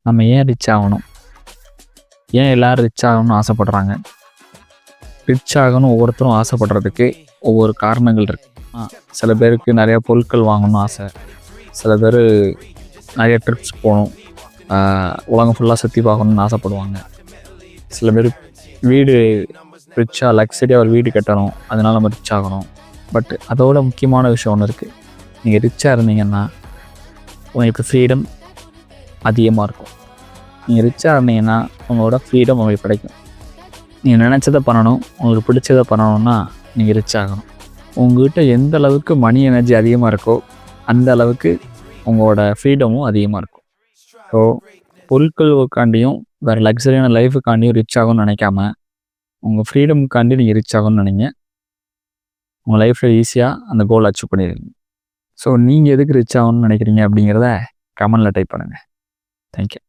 நம்ம ஏன் ரிச் ஆகணும்? ஏன் எல்லோரும் ரிச் ஆகணும்னு ஆசைப்படுறாங்க? ரிச் ஆகணும் ஒவ்வொருத்தரும் ஆசைப்படுறதுக்கு ஒவ்வொரு காரணங்கள் இருக்குது. சில பேருக்கு நிறையா பொருட்கள் வாங்கணும்னு ஆசை, சில பேர் நிறைய ட்ரிப்ஸ் போகணும், உலகம் ஃபுல்லாக சுற்றி பார்க்கணுன்னு ஆசைப்படுவாங்க. சில பேர் வீடு ரிச்சாக லக்ஸரியாக ஒரு வீடு கட்டணும், அதனால் நம்ம ரிச் ஆகணும். பட் அதோட முக்கியமான விஷயம் ஒன்று இருக்குது. நீங்கள் ரிச்சாக இருந்தீங்கன்னா உங்களுக்கு ஃப்ரீடம் அதிகமாக இருக்கும். நீங்கள் ரிச்சாக இருந்தீங்கன்னா உங்களோட ஃப்ரீடம் உங்களுக்கு கிடைக்கும். நீங்கள் நினச்சதை பண்ணணும், உங்களுக்கு பிடிச்சதை பண்ணணுன்னா நீங்கள் ரிச் ஆகணும். உங்கள்கிட்ட எந்த அளவுக்கு மணி எனர்ஜி அதிகமாக இருக்கோ அந்த அளவுக்கு உங்களோட ஃப்ரீடமும் அதிகமாக இருக்கும். ஸோ பொருட்களுக்காண்டியும் வேறு லக்ஸரியான லைஃபுக்காண்டியும் ரிச் ஆகும்னு நினைக்காம உங்கள் ஃப்ரீடமுக்காண்டி நீங்கள் ரிச் ஆகும்னு நினைங்க. உங்கள் லைஃப்பில் ஈஸியாக அந்த கோல் அச்சீவ் பண்ணிடுவீங்க. ஸோ நீங்கள் எதுக்கு ரிச் ஆகணும்னு நினைக்கிறீங்க அப்படிங்கிறத கமெண்டில் டைப் பண்ணுங்கள். தேங்க்யூ.